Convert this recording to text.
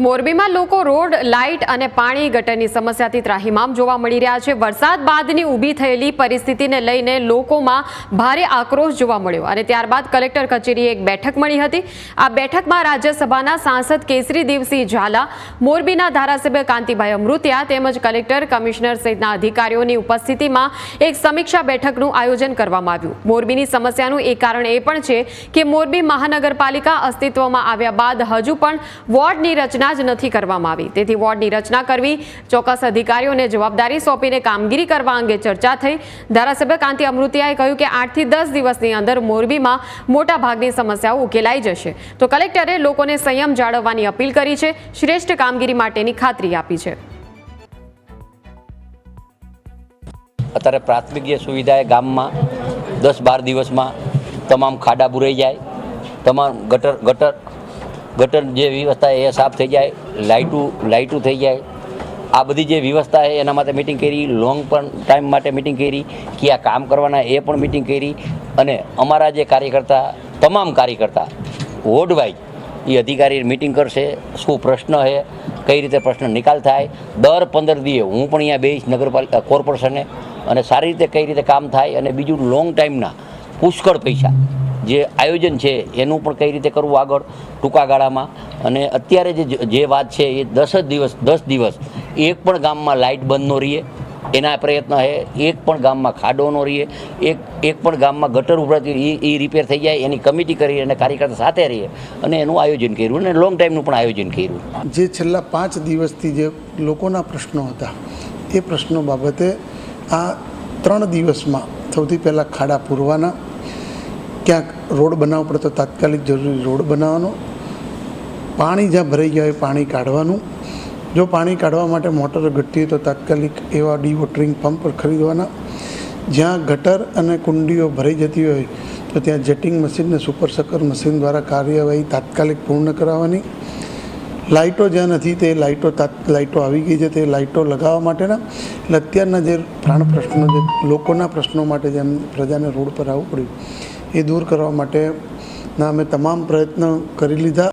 મોરબીમાં લોકો road, light અને પાણી ગટરની સમસ્યાથી ત્રાહિમામ જોવા મળી રહ્યા છે। વરસાદ બાદની ઊભી થયેલી પરિસ્થિતિને લઈને લોકોમાં ભારે આક્રોશ જોવા મળ્યો અને ત્યારબાદ કલેક્ટર કચેરીએ એક બેઠક મળી હતી। આ બેઠકમાં રાજ્યસભાના સાંસદ કેસરી દેવસિંહ ઝાલા, મોરબીના ધારાસભ્ય કાંતિભાઈ અમૃતિયા તેમજ કલેક્ટર, કમિશનર સહિતના અધિકારીઓની ઉપસ્થિતિમાં એક સમીક્ષા બેઠકનું આયોજન કરવામાં આવ્યું। મોરબીની સમસ્યાનું એક કારણ એ પણ છે કે મોરબી મહાનગરપાલિકા અસ્તિત્વમાં આવ્યા બાદ હજુ પણ વોર્ડની રચના નથી કરવામાં આવી, તેથી વોર્ડની રચના કરવી, ચોક્કસ અધિકારીઓને જવાબદારી સોંપીને કામગીરી કરવા અંગે ચર્ચા થઈ। ધારાસભ્ય કાંતિ અમૃતિયાએ કહ્યું કે 8 થી 10 દિવસની અંદર મોરબીમાં મોટા ભાગની સમસ્યાઓ ઉકેલાઈ જશે, તો કલેક્ટરે લોકોને સંયમ જાળવવાની અપીલ કરી છે, શ્રેષ્ઠ કામગીરી માટેની ખાતરી આપી છે। અત્યારે પ્રાથમિક જે સુવિધા ગામમાં 10-12 દિવસમાં તમામ ખાડા બુરાઈ જાય, તમામ ગટર જે વ્યવસ્થા એ સાફ થઈ જાય, લાઇટું થઈ જાય। આ બધી જે વ્યવસ્થા છે એના માટે મિટિંગ કરી, લોંગ પણ ટાઈમ માટે મિટિંગ કરી, કે આ કામ કરવાના એ પણ મિટિંગ કરી અને અમારા જે તમામ કાર્યકર્તા વોર્ડ વાઇઝ એ અધિકારી મિટિંગ કરશે, શું પ્રશ્ન છે, કઈ રીતે પ્રશ્ન નિકાલ થાય। દર 15 દિવસે હું પણ અહીંયા બેસીશ નગરપાલિકા કોર્પોરેશને અને સારી રીતે કઈ રીતે કામ થાય અને બીજું લોંગ ટાઈમના પુષ્કળ પૈસા જે આયોજન છે એનું પણ કઈ રીતે કરવું આગળ ટૂંકા ગાળામાં। અને અત્યારે જે વાત છે એ 10 દિવસ એક પણ ગામમાં લાઇટ બંધ ન રહીએ એના પ્રયત્ન છે, એક પણ ગામમાં ખાડો ન રહીએ, એક પણ ગામમાં ગટર ઉભરાતી એ રિપેર થઈ જાય એની કમિટી કરી અને કાર્યકર્તા સાથે રહીએ અને એનું આયોજન કર્યું અને લોંગ ટાઈમનું પણ આયોજન કર્યું। જે છેલ્લા 5 દિવસથી જે લોકોના પ્રશ્નો હતા એ પ્રશ્નો બાબતે આ 3 દિવસમાં સૌથી પહેલાં ખાડા પૂરવાના, ક્યાંક રોડ બનાવવો પડે તો તાત્કાલિક જરૂરી રોડ બનાવવાનો, પાણી જ્યાં ભરાઈ ગયા હોય પાણી કાઢવાનું, જો પાણી કાઢવા માટે મોટર ઘટતી હોય તો તાત્કાલિક એવા ડીવોટરિંગ પંપ ખરીદવાના, જ્યાં ગટર અને કુંડીઓ ભરાઈ જતી હોય તો ત્યાં જેટિંગ મશીન ને સુપર સકર મશીન દ્વારા કાર્યવાહી તાત્કાલિક પૂર્ણ કરાવવાની, લાઇટો જ્યાં નથી તે લાઇટો આવી ગઈ છે તે લાઇટો લગાવવા માટેના, એટલે અત્યારના જે પ્રાણ પ્રશ્નો, જે લોકોના પ્રશ્નો માટે જેમ પ્રજાને રોડ પર આવવું પડ્યું એ દૂર કરવા માટેના અમે તમામ પ્રયત્નો કરી લીધા।